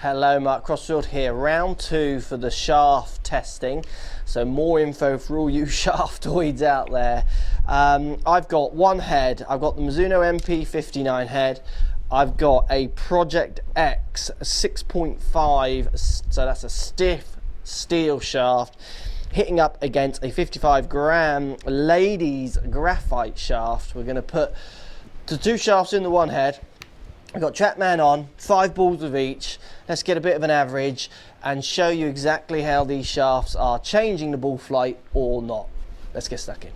Hello, Mark Crossfield here, round 2 for the shaft testing. So more info for all you shaftoids out there. I've got one head, I've got the Mizuno MP59 head, I've got a Project X 6.5, so that's a stiff steel shaft, hitting up against a 55 gram ladies graphite shaft. We're going to put the two shafts in the one head. I've got TrackMan on, 5 balls of each. Let's get a bit of an average and show you exactly how these shafts are changing the ball flight or not. Let's get stuck in.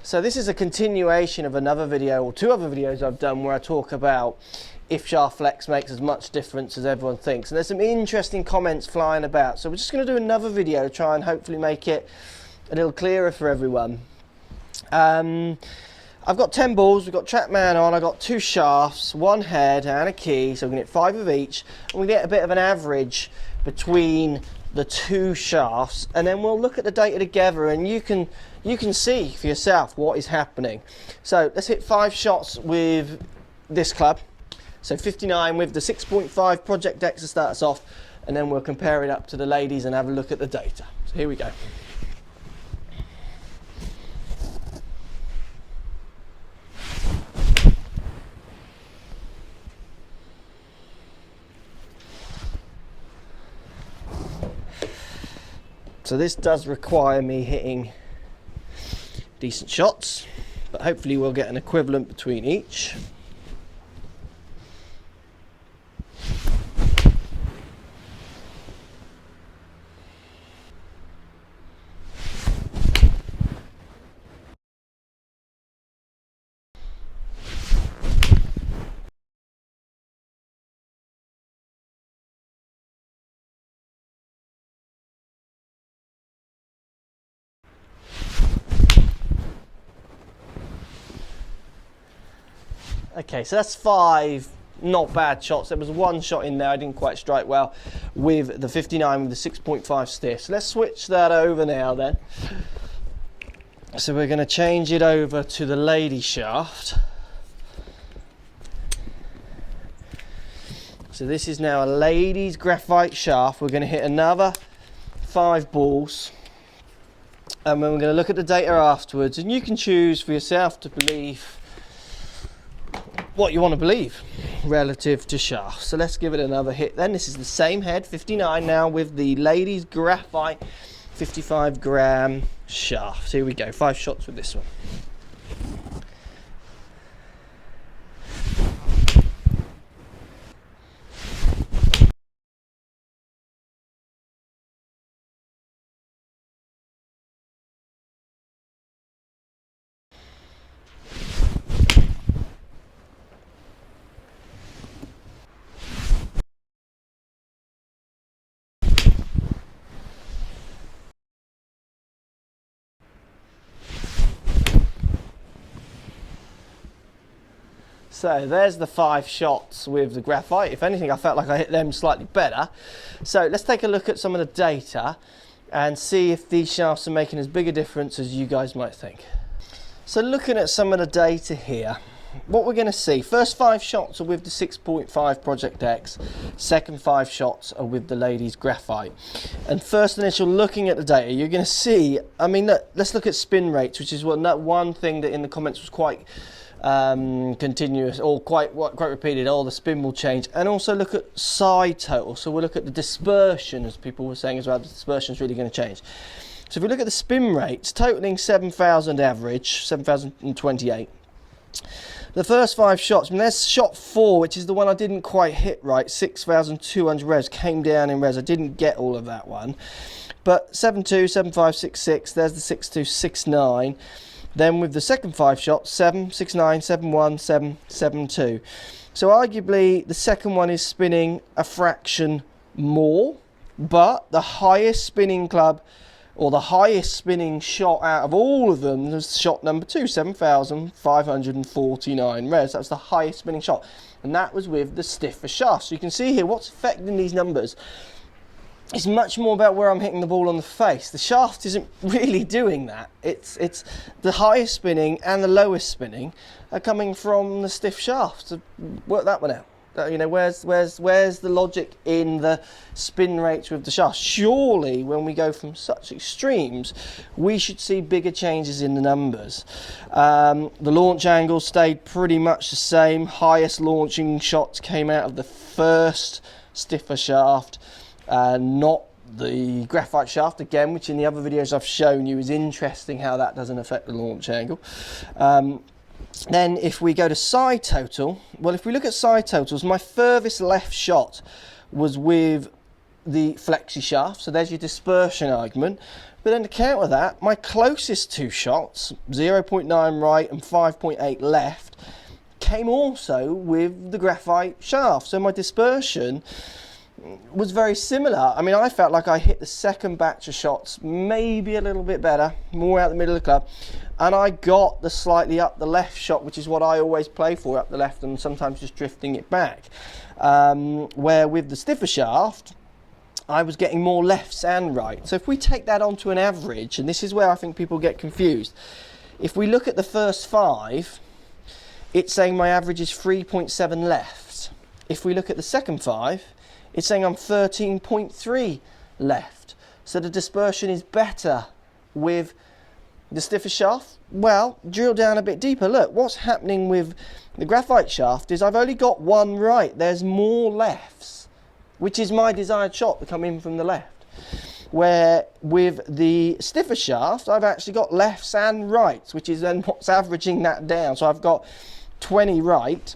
So this is a continuation of another video, or 2 other videos I've done where I talk about if shaft flex makes as much difference as everyone thinks. And there's some interesting comments flying about. So we're just going to do another video to try and hopefully make it a little clearer for everyone. I've got 10 balls, we've got TrackMan on, I've got 2 shafts, 1 head and a key, so we can get 5 of each, and we get a bit of an average between the 2 shafts, and then we'll look at the data together and you can see for yourself what is happening. So let's hit 5 shots with this club. So 59 with the 6.5 Project X to start us off, and then we'll compare it up to the ladies and have a look at the data. So here we go. So this does require me hitting decent shots, but hopefully we'll get an equivalent between each. Okay, so that's 5 not bad shots. There was 1 shot in there I didn't quite strike well with the 59 with the 6.5 stiff. So let's switch that over now then. So we're going to change it over to the lady shaft. So this is now a ladies graphite shaft. We're going to hit another 5 balls. And then we're going to look at the data afterwards, and you can choose for yourself to believe what you want to believe relative to shaft. So let's give it another hit then. This is the same head, 59 now, with the ladies graphite 55 gram shaft. Here we go, 5 shots with this one. So there's the 5 shots with the graphite. If anything, I felt like I hit them slightly better. So let's take a look at some of the data and see if these shafts are making as big a difference as you guys might think. So looking at some of the data here, what we're going to see, first 5 shots are with the 6.5 Project X, second 5 shots are with the ladies graphite. And first initial looking at the data, you're going to see, I mean, look, let's look at spin rates, which is one thing that in the comments was quite continuous or quite repeated. The spin will change, and also look at side total. So we'll look at the dispersion, as people were saying as well. The dispersion is really going to change. So if we look at the spin rates, totaling 7,000 average, 7,028. The first 5 shots, and there's shot 4, which is the one I didn't quite hit right, 6,200 res, came down in res. I didn't get all of that one, but 7.2, 7.5, 6.6. There's the 6.2, 6.9. Then with the second 5 shots, 7, 6.9, 7.1, 7, 7.2. So arguably the second one is spinning a fraction more, but the highest spinning club, or the highest spinning shot out of all of them, was shot number 2, 7,549 res. That was the highest spinning shot, and that was with the stiffer shaft. So you can see here what's affecting these numbers. it's much more about where I'm hitting the ball on the face. The shaft isn't really doing that. It's the highest spinning and the lowest spinning are coming from the stiff shaft. So work that one out. You know, where's the logic in the spin rates with the shaft? Surely when we go from such extremes, we should see bigger changes in the numbers. The launch angle stayed pretty much the same. Highest launching shots came out of the first stiffer shaft, not the graphite shaft again, which in the other videos I've shown you is interesting how that doesn't affect the launch angle. Then if we go to side total, well, if we look at side totals, my furthest left shot was with the flexi shaft, so there's your dispersion argument. But then to counter that, my closest two shots, 0.9 right and 5.8 left, came also with the graphite shaft. So my dispersion was very similar. I mean, I felt like I hit the second batch of shots maybe a little bit better, more out the middle of the club, and I got the slightly up the left shot, which is what I always play for, up the left and sometimes just drifting it back. Where with the stiffer shaft, I was getting more lefts and right. So if we take that onto an average, and this is where I think people get confused, if we look at the first 5, it's saying my average is 3.7 left. If we look at the second 5, it's saying I'm 13.3 left. So the dispersion is better with the stiffer shaft. Well, drill down a bit deeper. Look, what's happening with the graphite shaft is I've only got one right. There's more lefts, which is my desired shot to come in from the left. Where with the stiffer shaft, I've actually got lefts and rights, which is then what's averaging that down. So I've got 20 right,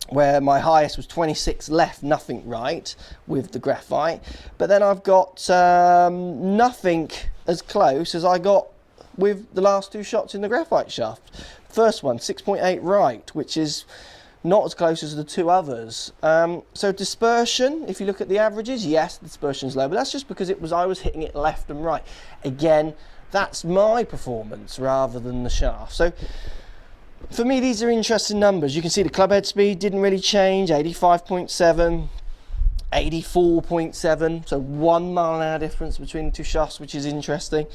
where my highest was 26 left, nothing right with the graphite. But then I've got nothing as close as I got with the last two shots in the graphite shaft. First one, 6.8 right, which is not as close as the two others. So dispersion, if you look at the averages, yes, the dispersion's low, but that's just because I was hitting it left and right. Again, that's my performance rather than the shaft. So for me, these are interesting numbers. You can see the club head speed didn't really change, 85.7, 84.7, so 1 mile an hour difference between the two shafts, which is interesting.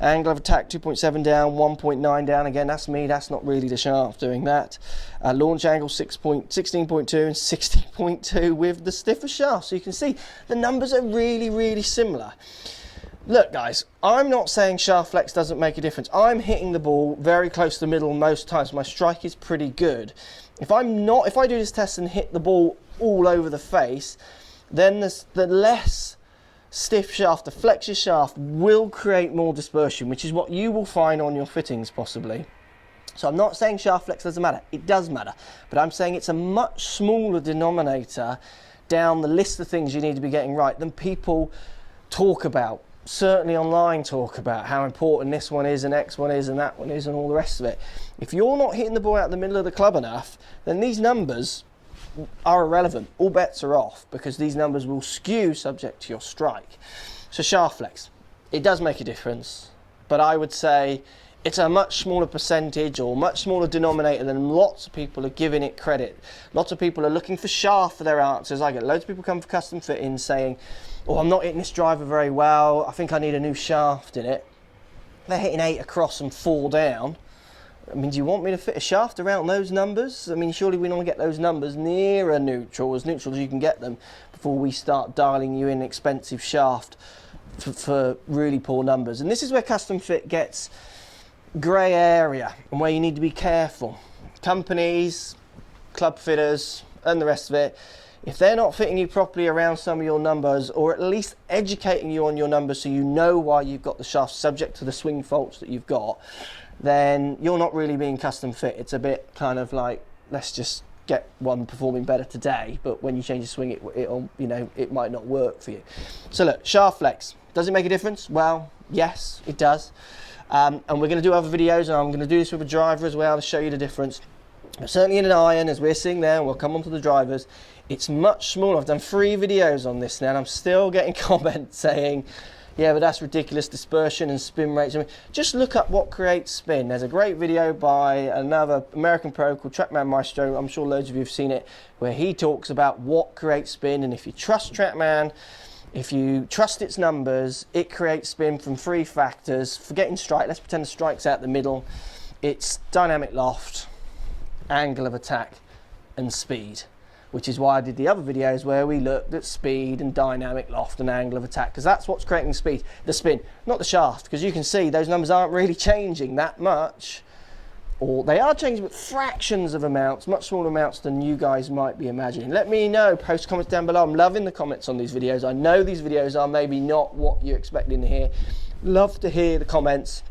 Angle of attack 2.7 down, 1.9 down. Again, that's me, that's not really the shaft doing that. Launch angle 16.2 and 60.2 with the stiffer shaft. So you can see the numbers are really, really similar. Look guys, I'm not saying shaft flex doesn't make a difference. I'm hitting the ball very close to the middle most times. My strike is pretty good. If I do this test and hit the ball all over the face, then the less stiff shaft, the flexor shaft, will create more dispersion, which is what you will find on your fittings possibly. So I'm not saying shaft flex doesn't matter. It does matter. But I'm saying it's a much smaller denominator down the list of things you need to be getting right than people talk about. Certainly online talk about how important this one is and X one is and that one is and all the rest of it. If you're not hitting the ball out the middle of the club enough, then these numbers are irrelevant. All bets are off because these numbers will skew subject to your strike. So shaft flex, it does make a difference, but I would say it's a much smaller percentage or much smaller denominator than lots of people are giving it credit. Lots of people are looking for shaft for their answers. I get loads of people come for custom fittings saying, oh, I'm not hitting this driver very well, I think I need a new shaft in it. They're hitting 8 across and 4 down. I mean, do you want me to fit a shaft around those numbers? I mean, surely we want to get those numbers nearer neutral as you can get them before we start dialing you in an expensive shaft for really poor numbers. And this is where custom fit gets grey area and where you need to be careful. Companies, club fitters and the rest of it, if they're not fitting you properly around some of your numbers, or at least educating you on your numbers so you know why you've got the shaft subject to the swing faults that you've got, then you're not really being custom fit. It's a bit kind of like, let's just get one performing better today, but when you change the swing, it might not work for you. So look, shaft flex, does it make a difference? Well, yes, it does. And we're going to do other videos, and I'm going to do this with a driver as well to show you the difference. But certainly in an iron, as we're seeing there, we'll come on to the drivers, it's much smaller. I've done 3 videos on this now, and I'm still getting comments saying, yeah, but that's ridiculous, dispersion and spin rates. I mean, just look up what creates spin. There's a great video by another American pro called Trackman Maestro. I'm sure loads of you have seen it, where he talks about what creates spin. And if you trust Trackman, If you trust its numbers, it creates spin from 3 factors. Forgetting strike, let's pretend the strike's out the middle. It's dynamic loft, angle of attack, and speed, which is why I did the other videos where we looked at speed and dynamic loft and angle of attack, because that's what's creating speed, the spin, not the shaft, because you can see those numbers aren't really changing that much. Or they are changing, but fractions of amounts, much smaller amounts than you guys might be imagining. Let me know, post comments down below. I'm loving the comments on these videos. I know these videos are maybe not what you're expecting to hear. Love to hear the comments.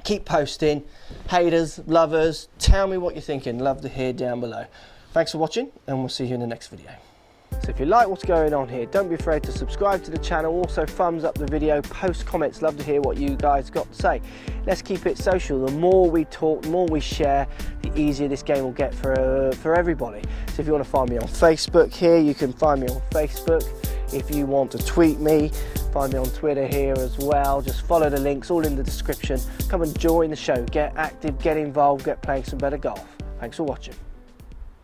Keep posting. Haters, lovers, tell me what you're thinking. Love to hear down below. Thanks for watching, and we'll see you in the next video. So if you like what's going on here, don't be afraid to subscribe to the channel. Also thumbs up the video, post comments. Love to hear what you guys got to say. Let's keep it social. The more we talk, the more we share, the easier this game will get for everybody. So if you want to find me on Facebook here, you can find me on Facebook. If you want to tweet me, find me on Twitter here as well. Just follow the links, all in the description. Come and join the show. Get active, get involved, get playing some better golf. Thanks for watching.